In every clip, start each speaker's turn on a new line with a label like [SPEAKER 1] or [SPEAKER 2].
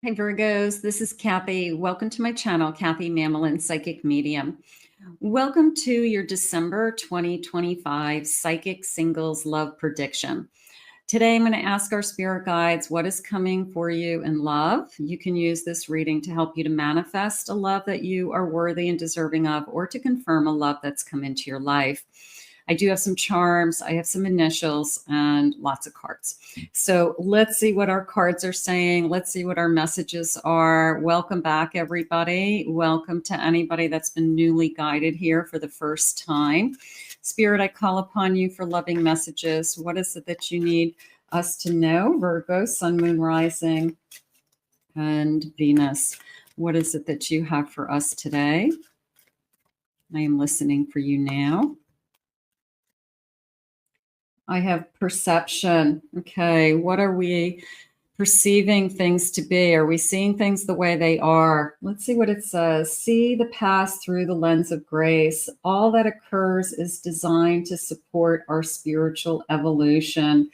[SPEAKER 1] Hi Virgos, this is Kathy. Welcome to my channel, Kathy Mamolen, Psychic Medium. Welcome to your December 2025 Psychic Singles Love Prediction. Today I'm going to ask our spirit guides what is coming for you in love. You can use this reading to help you to manifest a love that you are worthy and deserving of, or to confirm a love that's come into your life. I do have some charms, I have some initials, and lots of cards. So let's see what our cards are saying. Let's see what our messages are. Welcome back, everybody. Welcome to anybody that's been newly guided here for the first time. Spirit, I call upon you for loving messages. What is it that you need us to know? Virgo, Sun, Moon, Rising, and Venus. What is it that you have for us today? I am listening for you now. I have perception. Okay, what are we perceiving things to be? Are we seeing things the way they are? Let's see what it says. See the past through the lens of grace. All that occurs is designed to support our spiritual evolution.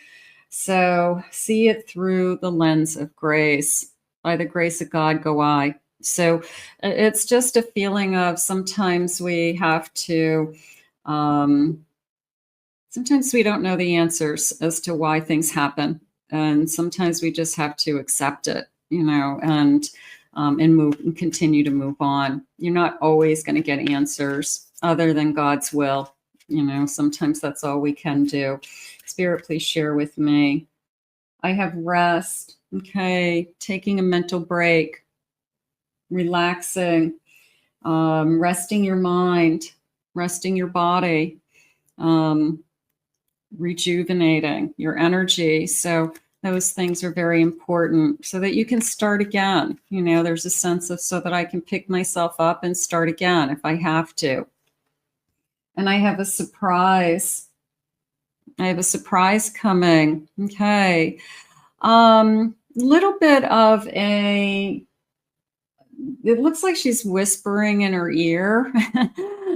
[SPEAKER 1] So see it through the lens of grace. By the grace of God go I. So it's just a feeling of sometimes we have to... sometimes we don't know the answers as to why things happen. And sometimes we just have to accept it, you know, and move and continue to move on. You're not always going to get answers other than God's will. You know, sometimes that's all we can do. Spirit, please share with me. I have rest. Okay. Taking a mental break, relaxing, resting your mind, resting your body, rejuvenating your energy. So those things are very important so that you can start again. You know, there's a sense of so that I can pick myself up and start again if I have to. And I have a surprise. I have a surprise coming. Okay. Little bit of it looks like she's whispering in her ear.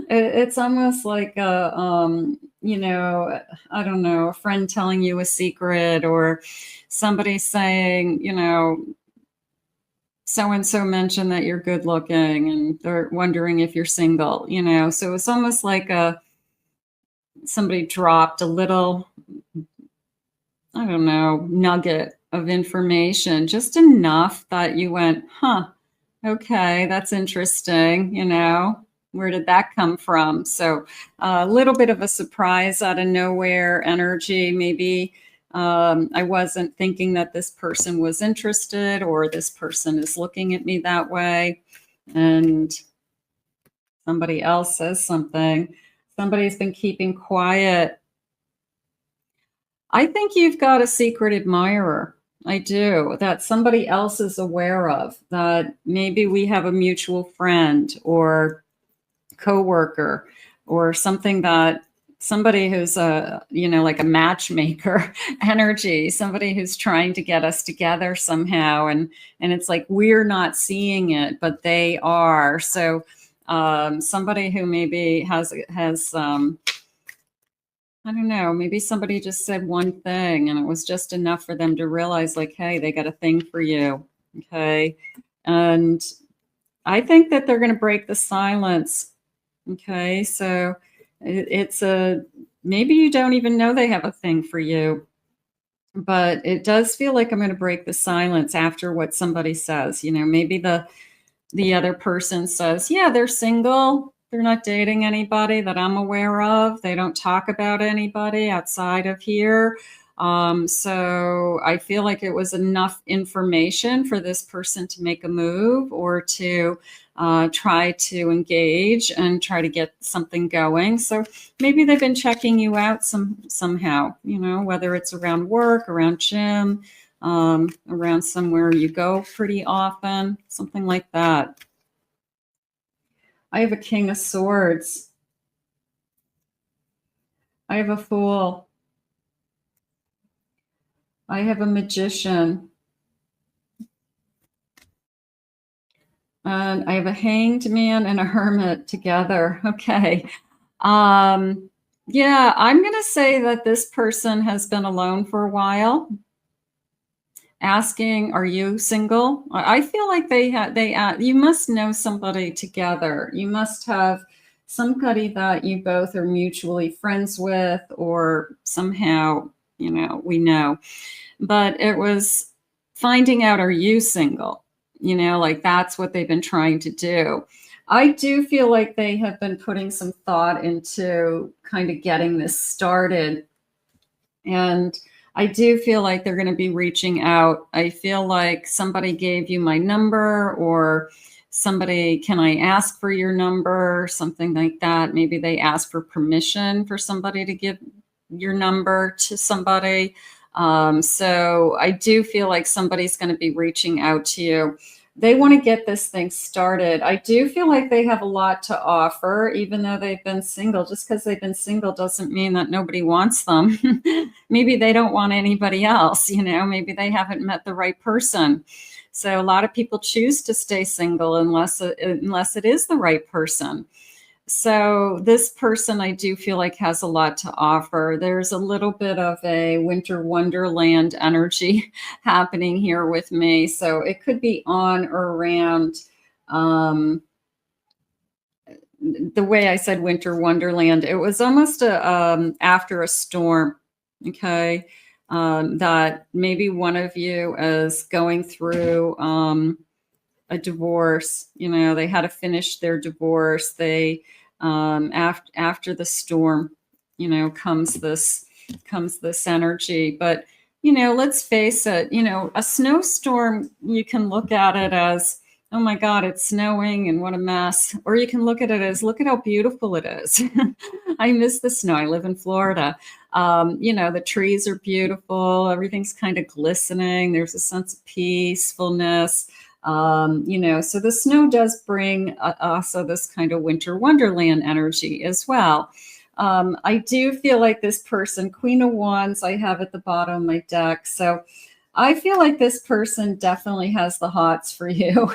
[SPEAKER 1] It's almost like a, you know, I don't know, a friend telling you a secret, or somebody saying, you know, so-and-so mentioned that you're good looking and they're wondering if you're single, you know. So it's almost like somebody dropped a little, I don't know, nugget of information, just enough that you went, huh, okay, that's interesting, you know. Where did that come from? So a little bit of a surprise out of nowhere energy. Maybe I wasn't thinking that this person was interested, or this person is looking at me that way. And somebody else says something. Somebody's been keeping quiet. I think you've got a secret admirer. I do, that somebody else is aware of, that maybe we have a mutual friend or coworker, or something, that somebody who's a, you know, like a matchmaker energy, somebody who's trying to get us together somehow, and it's like we're not seeing it, but they are. So somebody who maybe has I don't know, maybe somebody just said one thing and it was just enough for them to realize, like, hey, they got a thing for you. Okay. And I think that they're going to break the silence. Okay, so it's maybe you don't even know they have a thing for you, but it does feel like I'm going to break the silence after what somebody says. You know, maybe the other person says, yeah, they're single, they're not dating anybody that I'm aware of, they don't talk about anybody outside of here. So I feel like it was enough information for this person to make a move, or to try to engage and try to get something going. So maybe they've been checking you out somehow, you know, whether it's around work, around gym, around somewhere you go pretty often, something like that. I have a King of Swords. I have a Fool. I have a Magician. And I have a Hanged Man and a Hermit together. Okay. Yeah, I'm going to say that this person has been alone for a while. asking, are you single? I feel like you must know somebody together. You must have somebody that you both are mutually friends with, or somehow, we know. But it was finding out, are you single? Like that's what they've been trying to do. I do feel like they have been putting some thought into kind of getting this started. And I do feel like they're going to be reaching out. I feel like somebody gave you my number, or somebody, can I ask for your number? Something like that. Maybe they ask for permission for somebody to give your number to somebody. So I do feel like somebody's going to be reaching out to you. They want to get this thing started. I do feel like they have a lot to offer, even though they've been single. Just because they've been single doesn't mean that nobody wants them. Maybe they don't want anybody else, maybe they haven't met the right person. So a lot of people choose to stay single unless it is the right person. So this person, I do feel like, has a lot to offer. There's a little bit of a winter wonderland energy happening here with me. So it could be on or around, the way I said winter wonderland, it was almost after a storm. Okay. That maybe one of you is going through a divorce. They had to finish their divorce. They after the storm, comes this energy. But let's face it, a snowstorm, you can look at it as, oh my God, it's snowing and what a mess. Or you can look at it as, look at how beautiful it is. I miss the snow. I live in Florida. The trees are beautiful. Everything's kind of glistening. There's a sense of peacefulness. So the snow does bring also this kind of winter wonderland energy as well. I do feel like this person, Queen of Wands, I have at the bottom of my deck. So I feel like this person definitely has the hots for you.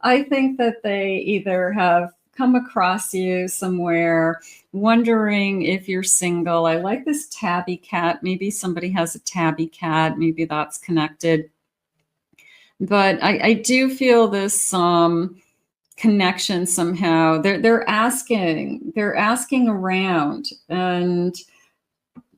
[SPEAKER 1] I think that they either have come across you somewhere, wondering if you're single. I like this tabby cat. Maybe somebody has a tabby cat. Maybe that's connected. But I do feel this connection somehow. They're asking around, and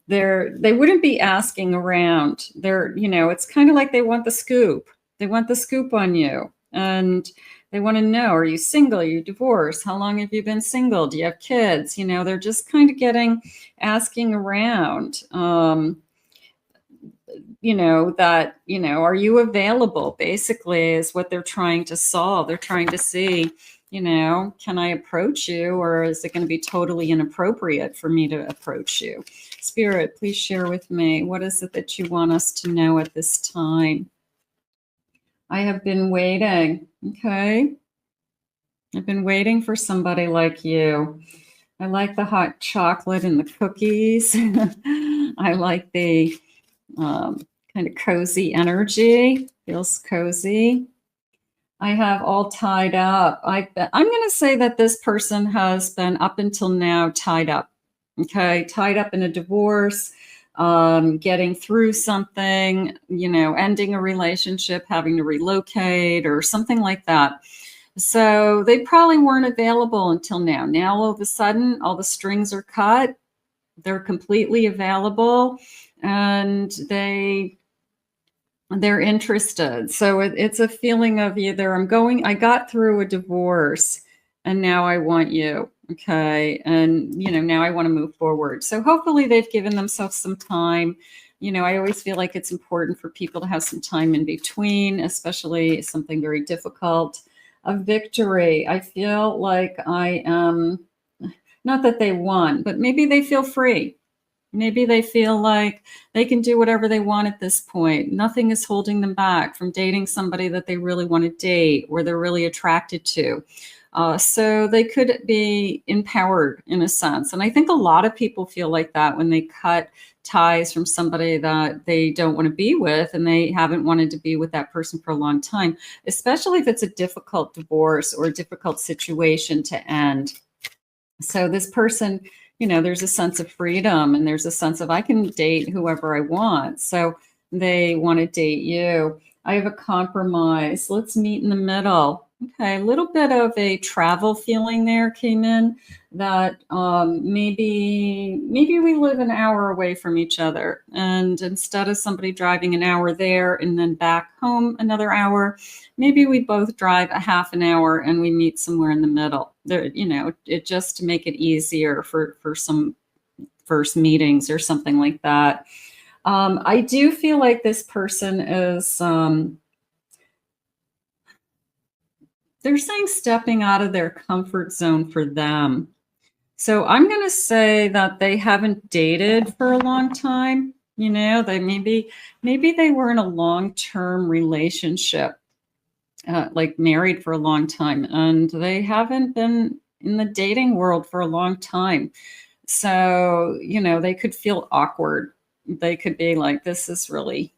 [SPEAKER 1] they wouldn't be asking around. It's kind of like they want the scoop. They want the scoop on you, and they want to know, are you single? Are you divorced? How long have you been single? Do you have kids? They're just kind of asking around. Are you available, basically, is what they're trying to solve. They're trying to see, can I approach you, or is it going to be totally inappropriate for me to approach you? Spirit, please share with me, what is it that you want us to know at this time? I have been waiting. Okay. I've been waiting for somebody like you. I like the hot chocolate and the cookies. I like the kind of cozy energy. Feels cozy. I have all tied up. I'm going to say that this person has been up until now tied up. Okay, tied up in a divorce, getting through something, ending a relationship, having to relocate or something like that. So they probably weren't available until now. Now, all of a sudden, all the strings are cut. They're completely available, and they're interested. So it's a feeling of either I got through a divorce and now I want you. Okay. And, now I want to move forward. So hopefully they've given themselves some time. I always feel like it's important for people to have some time in between, especially something very difficult. A victory. I feel like I am, not that they won, but maybe they feel free. Maybe they feel like they can do whatever they want at this point. Nothing is holding them back from dating somebody that they really want to date or they're really attracted to. So they could be empowered in a sense. And I think a lot of people feel like that when they cut ties from somebody that they don't want to be with, and they haven't wanted to be with that person for a long time, especially if it's a difficult divorce or a difficult situation to end. So this person, there's a sense of freedom, and there's a sense of I can date whoever I want. So they want to date you. I have a compromise. Let's meet in the middle. Okay, a little bit of a travel feeling there came in, that maybe we live an hour away from each other, and instead of somebody driving an hour there and then back home another hour, maybe we both drive a half an hour and we meet somewhere in the middle. There, it just to make it easier for some first meetings or something like that. I do feel like this person is, they're saying stepping out of their comfort zone for them. So I'm going to say that they haven't dated for a long time. They maybe they were in a long-term relationship, like married for a long time, and they haven't been in the dating world for a long time. So, they could feel awkward. They could be like, this is really,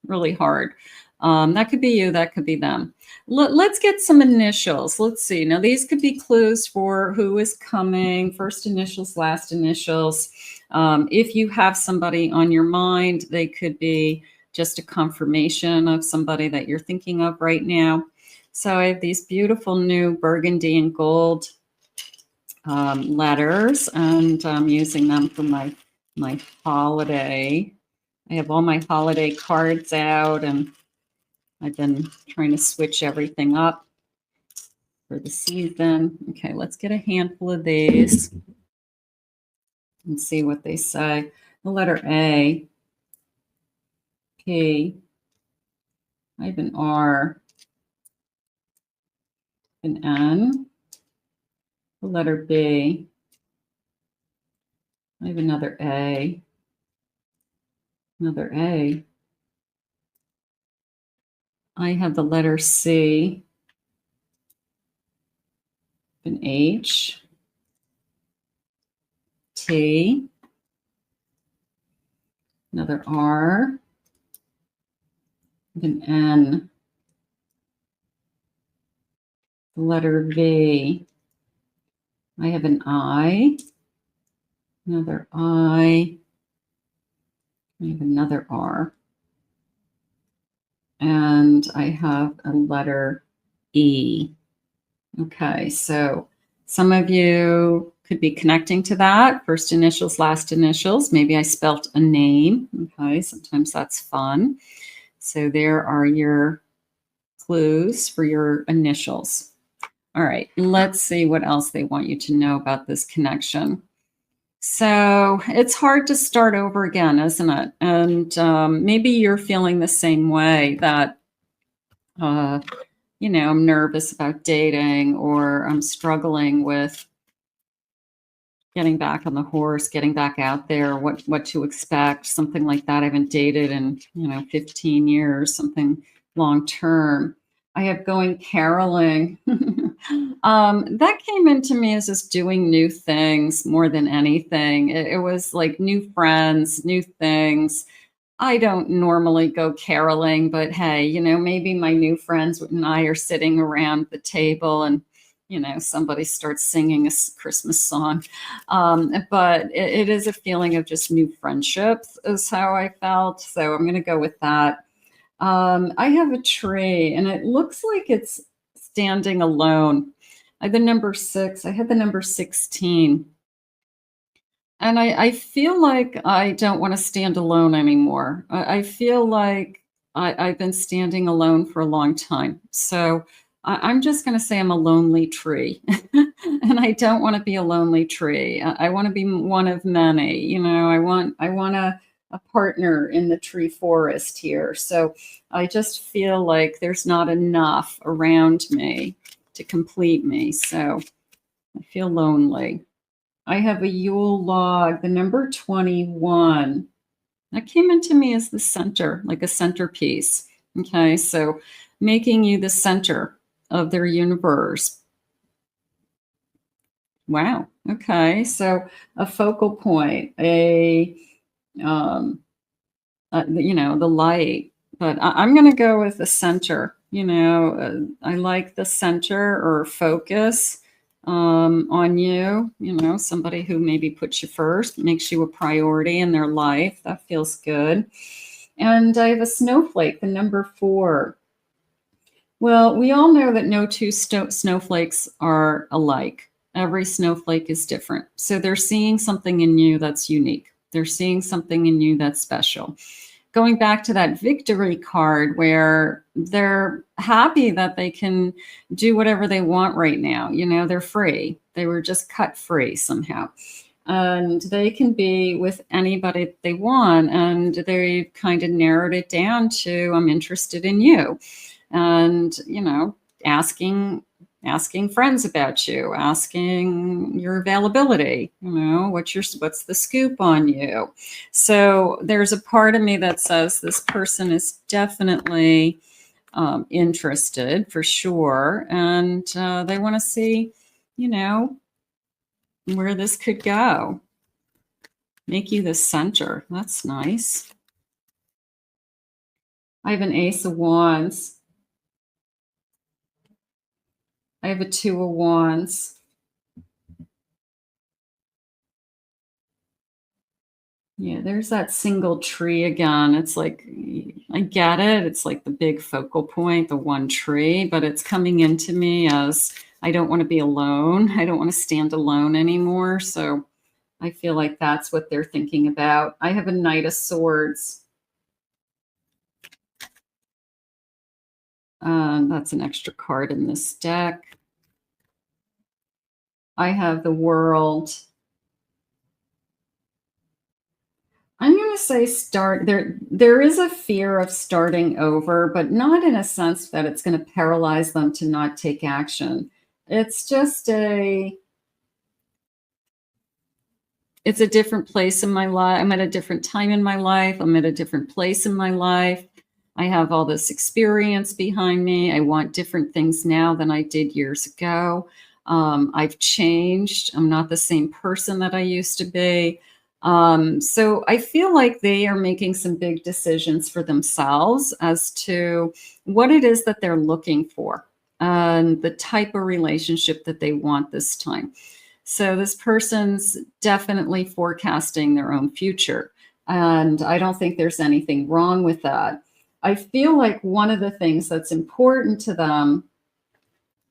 [SPEAKER 1] really hard. That could be you, that could be them. Let's get some initials. Let's see. Now, these could be clues for who is coming, first initials, last initials. If you have somebody on your mind, they could be just a confirmation of somebody that you're thinking of right now. So I have these beautiful new burgundy and gold letters, and I'm using them for my holiday. I have all my holiday cards out, and I've been trying to switch everything up for the season. Okay, let's get a handful of these and see what they say. The letter A, P, I have an R, an N, the letter B, I have another A, another A. I have the letter C, an H, T, another R, an N, the letter V. I have an I, another I have another R, and I have a letter E. Okay, so some of you could be connecting to that. First initials, last initials. Maybe I spelt a name. Okay, sometimes that's fun. So there are your clues for your initials. All right, let's see what else they want you to know about this connection. So it's hard to start over again, isn't it? And maybe you're feeling the same way, that, I'm nervous about dating, or I'm struggling with getting back on the horse, getting back out there, what to expect, something like that. I haven't dated in, 15 years, something long term. I have going caroling. That came into me as just doing new things more than anything. It was like new friends, new things. I don't normally go caroling, but hey, maybe my new friends and I are sitting around the table, and somebody starts singing a Christmas song. But it is a feeling of just new friendships is how I felt. So I'm going to go with that. I have a tree, and it looks like it's standing alone. I have the number 6. I had the number 16. And I feel like I don't want to stand alone anymore. I feel like I've been standing alone for a long time. So I'm just going to say I'm a lonely tree. And I don't want to be a lonely tree. I want to be one of many. I want a partner in the tree forest here. So I just feel like there's not enough around me to complete me. So I feel lonely. I have a Yule log, the number 21. That came into me as the center, like a centerpiece. Okay, so making you the center of their universe. Wow. Okay, so a focal point, the light. But I'm going to go with the center. I like the center or focus on you, somebody who maybe puts you first, makes you a priority in their life. That feels good. And I have a snowflake, the number 4. Well, we all know that no two snowflakes are alike. Every snowflake is different. So they're seeing something in you that's unique. They're seeing something in you that's special. Going back to that victory card where they're happy that they can do whatever they want right now. You know, they're free. They were just cut free somehow. And they can be with anybody they want. And they've kind of narrowed it down to, I'm interested in you. And, you know, asking friends about you, asking your availability, you know, what's the scoop on you. So there's a part of me that says this person is definitely interested for sure. And they want to see, you know, where this could go. Make you the center. That's nice. I have an Ace of Wands. I have a 2 of Wands. Yeah, there's that single tree again. It's like, I get it. It's like the big focal point, the one tree, but it's coming into me as I don't want to be alone. I don't want to stand alone anymore. So I feel like that's what they're thinking about. I have a Knight of Swords. That's an extra card in this deck. I have the World. I'm going to say there is a fear of starting over, but not in a sense that it's going to paralyze them to not take action. It's just it's a different place in my life. I'm at a different time in my life. I'm at a different place in my life. I have all this experience behind me. I want different things now than I did years ago. I've changed. I'm not the same person that I used to be. So I feel like they are making some big decisions for themselves as to what it is that they're looking for and the type of relationship that they want this time. So this person's definitely forecasting their own future. And I don't think there's anything wrong with that. I feel like one of the things that's important to them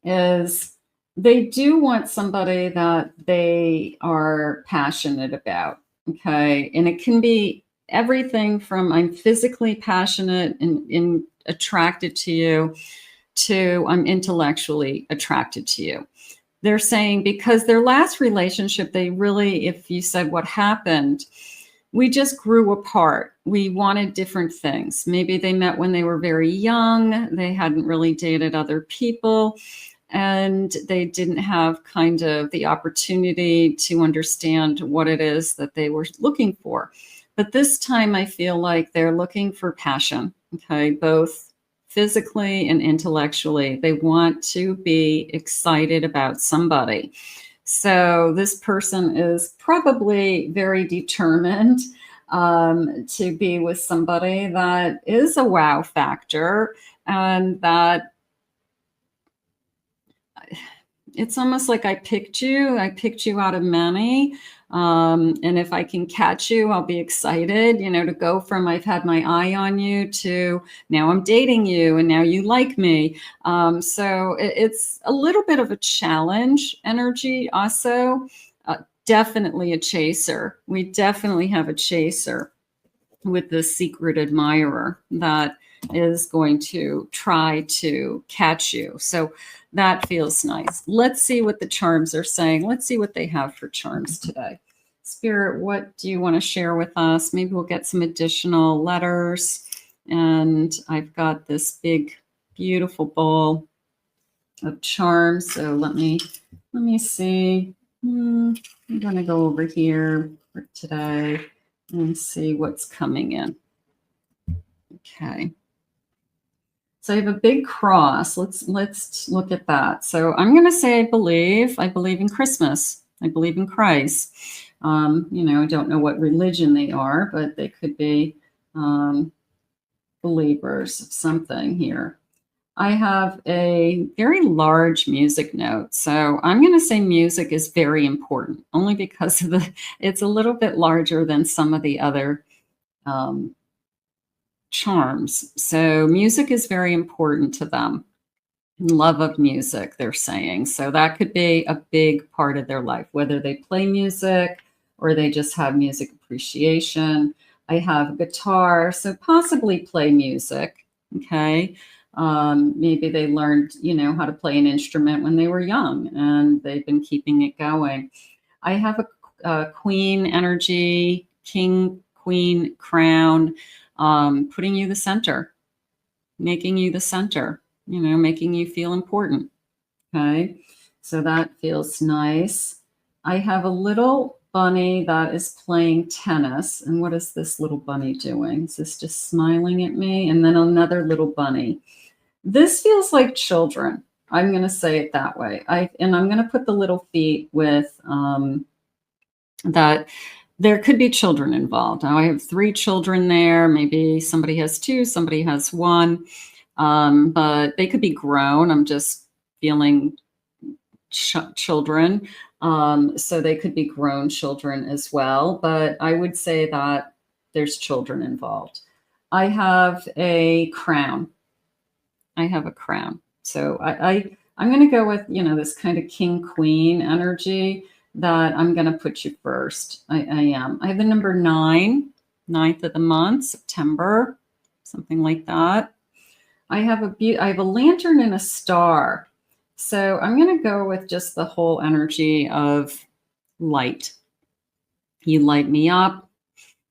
[SPEAKER 1] is they do want somebody that they are passionate about. Okay. And it can be everything from I'm physically passionate and attracted to you to I'm intellectually attracted to you. They're saying because their last relationship, they really, if you said what happened, we just grew apart. We wanted different things. Maybe they met when they were very young. They hadn't really dated other people. And they didn't have kind of the opportunity to understand what it is that they were looking for. But this time I feel like they're looking for passion, okay, both physically and intellectually. They want to be excited about somebody. So this person is probably very determined to be with somebody that is a wow factor and that it's almost like I picked you out of many. And if I can catch you, I'll be excited, you know, to go from I've had my eye on you to now I'm dating you and now you like me. So it's a little bit of a challenge energy also. Definitely a chaser. We definitely have a chaser with the secret admirer that is going to try to catch you. So that feels nice. Let's see what the charms are saying. Let's see what they have for charms today. Spirit, what do you want to share with us? Maybe we'll get some additional letters. And I've got this big, beautiful bowl of charms. So let me see. I'm going to go over here for today and see what's coming in. Okay. So I have a big cross. Let's look at that. So I'm going to say I believe in Christmas. I believe in Christ. You know, I don't know what religion they are, but they could be believers of something here. I have a very large music note. So I'm going to say music is very important, only because of it's a little bit larger than some of the other charms. So music is very important to them. Love of music, they're saying. So that could be a big part of their life, whether they play music or they just have music appreciation. I have guitar, so possibly play music. Okay. Maybe they learned, how to play an instrument when they were young and they've been keeping it going. I have a queen energy, king, queen, crown, putting you the center, making you the center, making you feel important. Okay. So that feels nice. I have a little bunny that is playing tennis. And what is this little bunny doing? Is this just smiling at me? And then another little bunny. This feels like children. I'm going to say it that way. And I'm going to put the little feet with that. There could be children involved. Now I have 3 children there. Maybe somebody has 2, somebody has 1. But they could be grown. I'm just feeling children. So they could be grown children as well. But I would say that there's children involved. I have a crown. So I'm going to go with, this kind of king queen energy that I'm going to put you first. I am. I have the number 9, 9th of the month, September, something like that. I have a lantern and a star. So I'm going to go with just the whole energy of light. You light me up.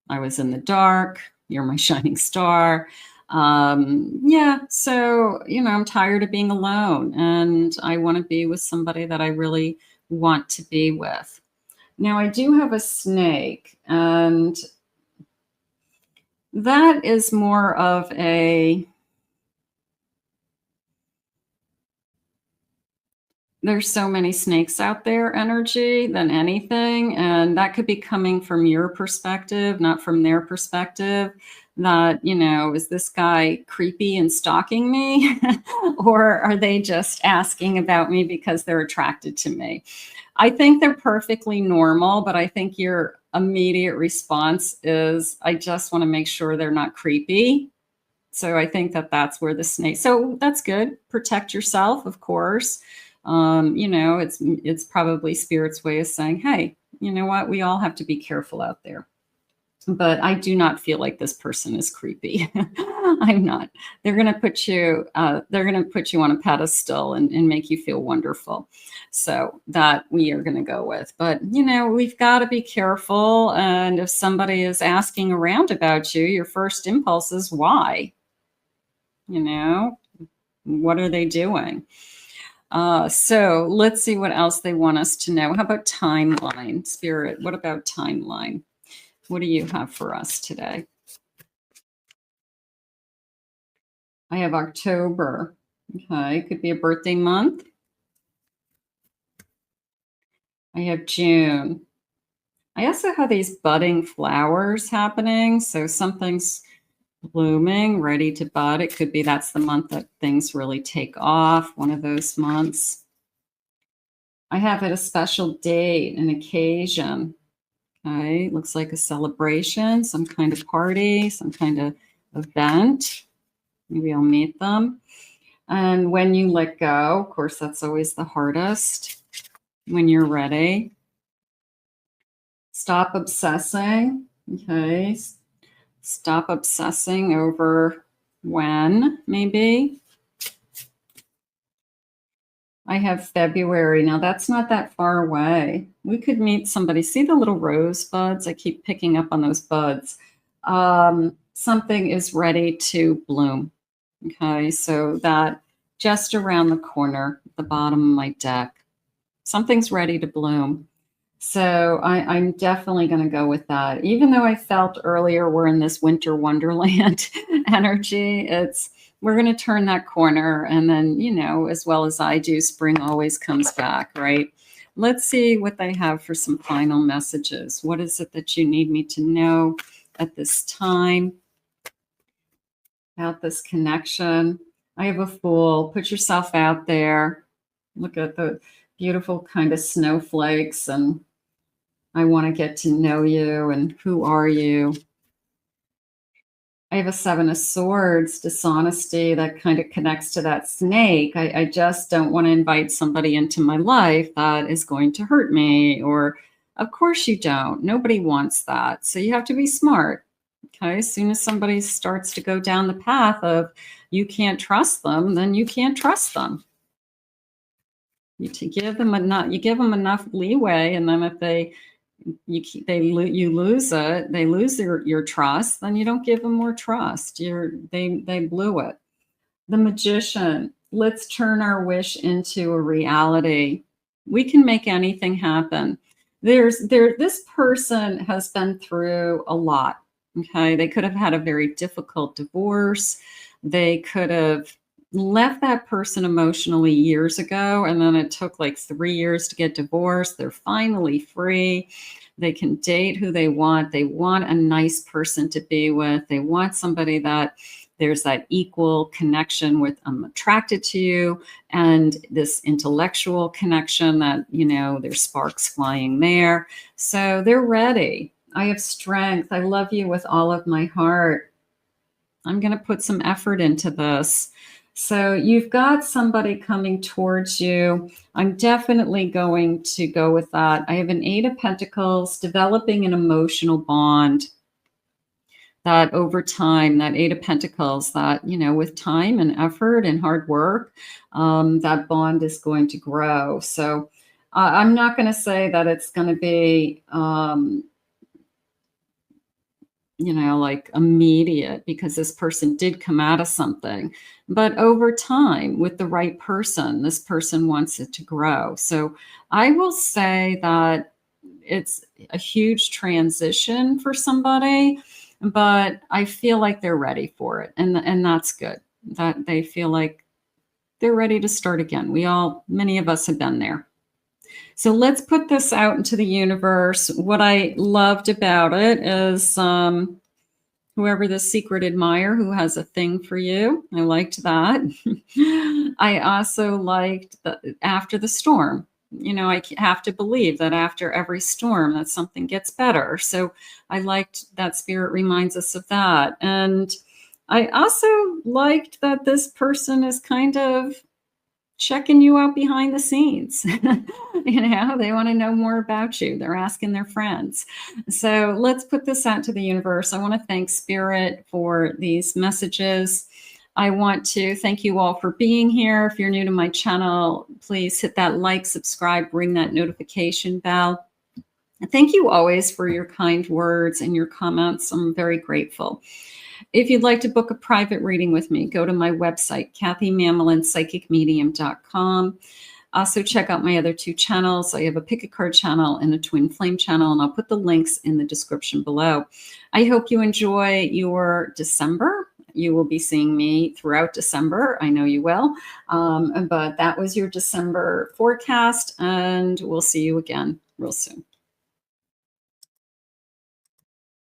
[SPEAKER 1] I was in the dark. You're my shining star. Yeah. So, I'm tired of being alone and I want to be with somebody that I really want to be with. Now I do have a snake, and that is more of there's so many snakes out there energy than anything. And that could be coming from your perspective, not from their perspective. That, is this guy creepy and stalking me? Or are they just asking about me because they're attracted to me? I think they're perfectly normal, but I think your immediate response is, I just want to make sure they're not creepy. So I think that's where the snake, so that's good. Protect yourself, of course. It's probably spirit's way of saying, hey, you know what? We all have to be careful out there. But I do not feel like this person is creepy. I'm not. They're going to put you on a pedestal and make you feel wonderful. So that we are going to go with. But, we've got to be careful. And if somebody is asking around about you, your first impulse is why? What are they doing? So let's see what else they want us to know. How about timeline? Spirit, what about timeline? What do you have for us today? I have October. Okay, could be a birthday month. I have June. I also have these budding flowers happening. So something's blooming, ready to bud. It could be that's the month that things really take off, one of those months. I have it a special date, an occasion. Okay, looks like a celebration, some kind of party, some kind of event. Maybe I'll meet them. And when you let go, of course, that's always the hardest. When you're ready. Stop obsessing. Okay. Stop obsessing over when, maybe. I have February. Now, that's not that far away. We could meet somebody. See the little rosebuds? I keep picking up on those buds. Something is ready to bloom. Okay, so that just around the corner, the bottom of my deck, something's ready to bloom. So I'm definitely going to go with that. Even though I felt earlier we're in this winter wonderland energy, we're going to turn that corner. And then, as well as I do, spring always comes back, right? Let's see what they have for some final messages. What is it that you need me to know at this time about this connection? I have a Fool. Put yourself out there. Look at the beautiful kind of snowflakes, and I want to get to know you, and who are you? I have a 7 of Swords, dishonesty, that kind of connects to that snake. I just don't want to invite somebody into my life that is going to hurt me. Or, of course, you don't. Nobody wants that. So you have to be smart. Okay. As soon as somebody starts to go down the path of you can't trust them, then you can't trust them. You give them enough leeway, and then if you lose it, they lose your trust, then you don't give them more trust. They blew it. The Magician. Let's turn our wish into a reality. We can make anything happen. This person has been through a lot. Okay. They could have had a very difficult divorce. They could have left that person emotionally years ago, and then it took like 3 years to get divorced. They're finally free. They can date who they want. They want a nice person to be with. They want somebody that there's that equal connection with, I'm attracted to you, and this intellectual connection that, there's sparks flying there. So they're ready. I have strength. I love you with all of my heart. I'm going to put some effort into this. So you've got somebody coming towards you. I'm definitely going to go with that. I have an 8 of Pentacles, developing an emotional bond that over time, that 8 of Pentacles, that, with time and effort and hard work, that bond is going to grow. So I'm not going to say that it's going to be, like immediate, because this person did come out of something. But over time, with the right person, this person wants it to grow. So I will say that it's a huge transition for somebody, but I feel like they're ready for it. And that's good, that they feel like they're ready to start again. Many of us have been there. So let's put this out into the universe. What I loved about it is whoever the secret admirer who has a thing for you. I liked that. I also liked after the storm. I have to believe that after every storm that something gets better. So I liked that spirit reminds us of that. And I also liked that this person is kind of checking you out behind the scenes. They want to know more about you. They're asking their friends. So let's put this out to the universe. I want to thank Spirit for these messages. I want to thank you all for being here. If you're new to my channel, please hit that like, subscribe, ring that notification bell. And thank you always for your kind words and your comments. I'm very grateful. If you'd like to book a private reading with me, go to my website, KathyMamolenPsychicMedium.com. Also, check out my other 2 channels. I have a Pick a Card channel and a Twin Flame channel, and I'll put the links in the description below. I hope you enjoy your December. You will be seeing me throughout December. I know you will. But that was your December forecast, and we'll see you again real soon.